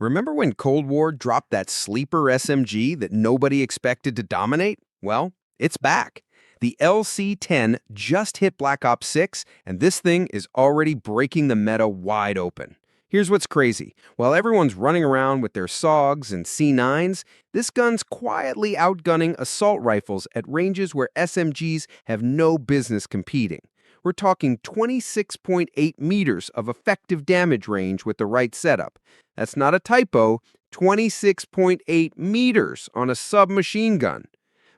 Remember when Cold War dropped that sleeper SMG that nobody expected to dominate? Well, it's back. The LC10 just hit Black Ops 6, and this thing is already breaking the meta wide open. Here's what's crazy. While everyone's running around with their SOGs and C9s, this gun's quietly outgunning assault rifles at ranges where SMGs have no business competing. We're talking 26.8 meters of effective damage range with the right setup. That's not a typo, 26.8 meters on a submachine gun.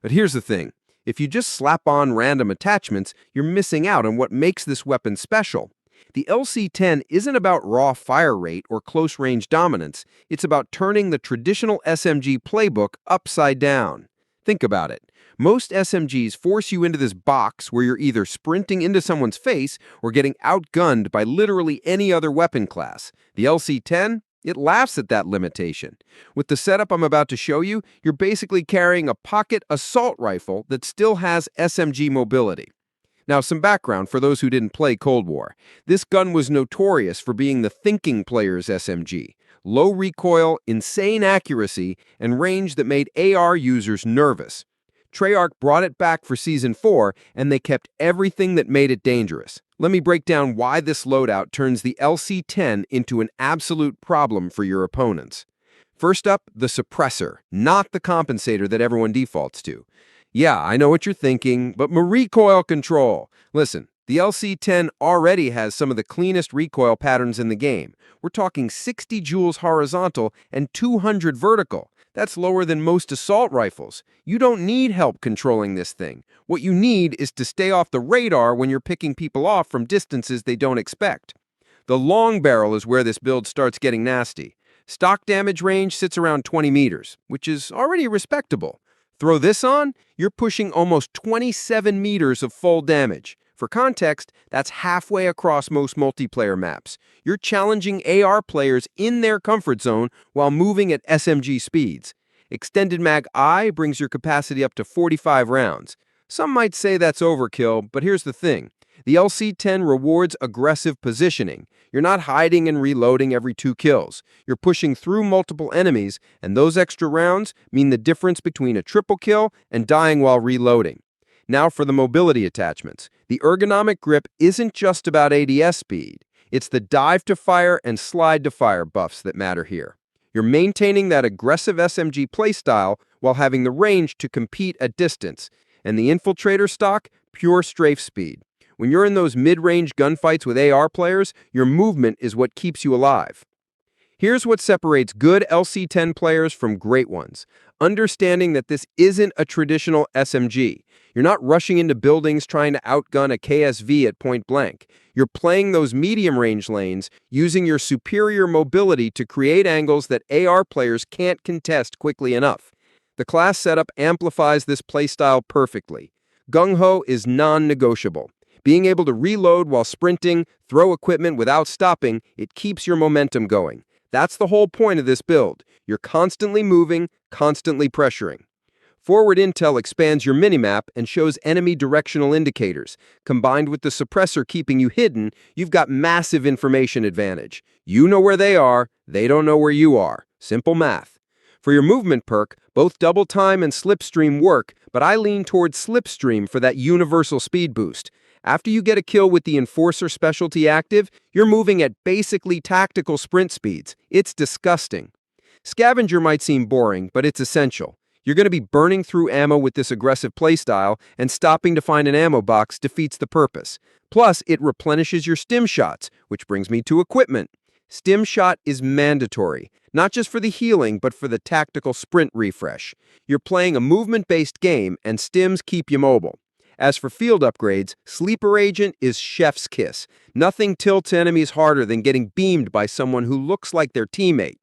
But here's the thing. If you just slap on random attachments, you're missing out on what makes this weapon special. The LC10 isn't about raw fire rate or close-range dominance. It's about turning the traditional SMG playbook upside down. Think about it. Most SMGs force you into this box where you're either sprinting into someone's face or getting outgunned by literally any other weapon class. The LC10? It laughs at that limitation. With the setup I'm about to show you, you're basically carrying a pocket assault rifle that still has SMG mobility. Now, some background for those who didn't play Cold War. This gun was notorious for being the thinking player's SMG. Low recoil, insane accuracy, and range that made AR users nervous. Treyarch brought it back for Season 4, and they kept everything that made it dangerous. Let me break down why this loadout turns the LC10 into an absolute problem for your opponents. First up, the suppressor, not the compensator that everyone defaults to. Yeah, I know what you're thinking, but my recoil control. Listen, the LC10 already has some of the cleanest recoil patterns in the game. We're talking 60 joules horizontal and 200 vertical. That's lower than most assault rifles. You don't need help controlling this thing. What you need is to stay off the radar when you're picking people off from distances they don't expect. The long barrel is where this build starts getting nasty. Stock damage range sits around 20 meters, which is already respectable. Throw this on, you're pushing almost 27 meters of full damage. For context, that's halfway across most multiplayer maps. You're challenging AR players in their comfort zone while moving at SMG speeds. Extended Mag I brings your capacity up to 45 rounds. Some might say that's overkill, but here's the thing. The LC10 rewards aggressive positioning. You're not hiding and reloading every 2 kills. You're pushing through multiple enemies, and those extra rounds mean the difference between a triple kill and dying while reloading. Now for the mobility attachments. The Ergonomic Grip isn't just about ADS speed. It's the dive to fire and slide to fire buffs that matter here. You're maintaining that aggressive SMG playstyle while having the range to compete at distance. And the Infiltrator Stock, pure strafe speed. When you're in those mid-range gunfights with AR players, your movement is what keeps you alive. Here's what separates good LC10 players from great ones. Understanding that this isn't a traditional SMG. You're not rushing into buildings trying to outgun a KSV at point blank. You're playing those medium-range lanes, using your superior mobility to create angles that AR players can't contest quickly enough. The class setup amplifies this playstyle perfectly. Gung-Ho is non-negotiable. Being able to reload while sprinting, throw equipment without stopping, it keeps your momentum going. That's the whole point of this build. You're constantly moving, constantly pressuring. Forward intel expands your minimap and shows enemy directional indicators. Combined with the suppressor keeping you hidden, you've got massive information advantage. You know where they are, they don't know where you are. Simple math. For your movement perk, both double time and slipstream work, but I lean towards slipstream for that universal speed boost. After you get a kill with the Enforcer specialty active, you're moving at basically tactical sprint speeds. It's disgusting. Scavenger might seem boring, but it's essential. You're going to be burning through ammo with this aggressive playstyle, and stopping to find an ammo box defeats the purpose. Plus, it replenishes your stim shots, which brings me to equipment. Stim shot is mandatory, not just for the healing, but for the tactical sprint refresh. You're playing a movement-based game, and stims keep you mobile. As for field upgrades, Sleeper Agent is chef's kiss. Nothing tilts enemies harder than getting beamed by someone who looks like their teammate.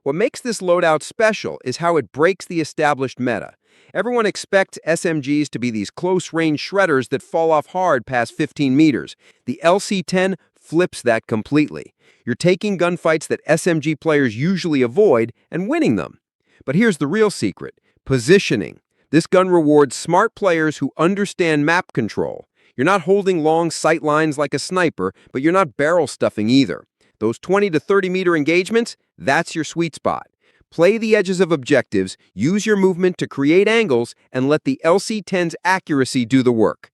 What makes this loadout special is how it breaks the established meta. Everyone expects SMGs to be these close-range shredders that fall off hard past 15 meters. The LC10 flips that completely. You're taking gunfights that SMG players usually avoid and winning them. But here's the real secret: positioning. This gun rewards smart players who understand map control. You're not holding long sight lines like a sniper, but you're not barrel stuffing either. Those 20 to 30 meter engagements, that's your sweet spot. Play the edges of objectives, use your movement to create angles, and let the LC10's accuracy do the work.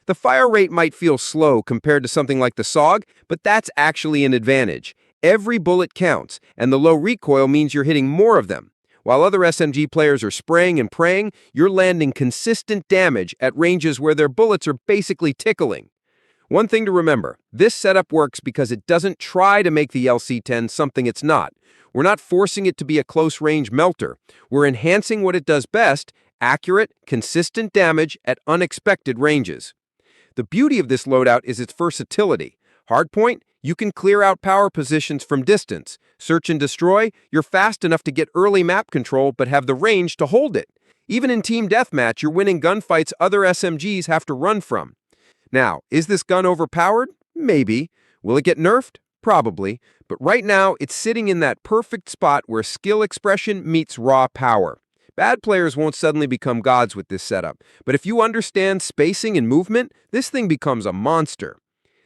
The fire rate might feel slow compared to something like the SOG, but that's actually an advantage. Every bullet counts, and the low recoil means you're hitting more of them. While other SMG players are spraying and praying, you're landing consistent damage at ranges where their bullets are basically tickling. One thing to remember, this setup works because it doesn't try to make the LC10 something it's not. We're not forcing it to be a close-range melter. We're enhancing what it does best: accurate, consistent damage at unexpected ranges. The beauty of this loadout is its versatility. Hardpoint, you can clear out power positions from distance. Search and destroy, you're fast enough to get early map control but have the range to hold it. Even in team deathmatch, you're winning gunfights other SMGs have to run from. Now, is this gun overpowered? Maybe. Will it get nerfed? Probably. But right now, it's sitting in that perfect spot where skill expression meets raw power. Bad players won't suddenly become gods with this setup, but if you understand spacing and movement, this thing becomes a monster.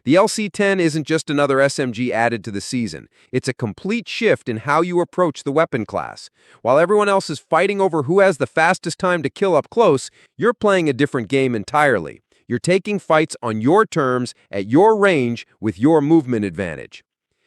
The LC10 isn't just another SMG added to the season. It's a complete shift in how you approach the weapon class. While everyone else is fighting over who has the fastest time to kill up close, you're playing a different game entirely. You're taking fights on your terms, at your range, with your movement advantage.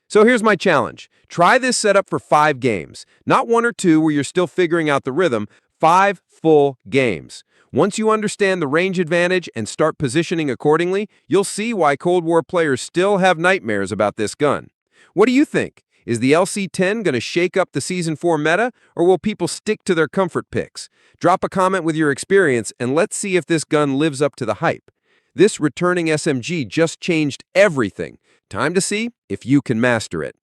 So here's my challenge. Try this setup for 5 games. Not 1 or 2 where you're still figuring out the rhythm, 5 full games. Once you understand the range advantage and start positioning accordingly, you'll see why Cold War players still have nightmares about this gun. What do you think? Is the LC10 going to shake up the Season 4 meta, or will people stick to their comfort picks? Drop a comment with your experience, and let's see if this gun lives up to the hype. This returning SMG just changed everything. Time to see if you can master it.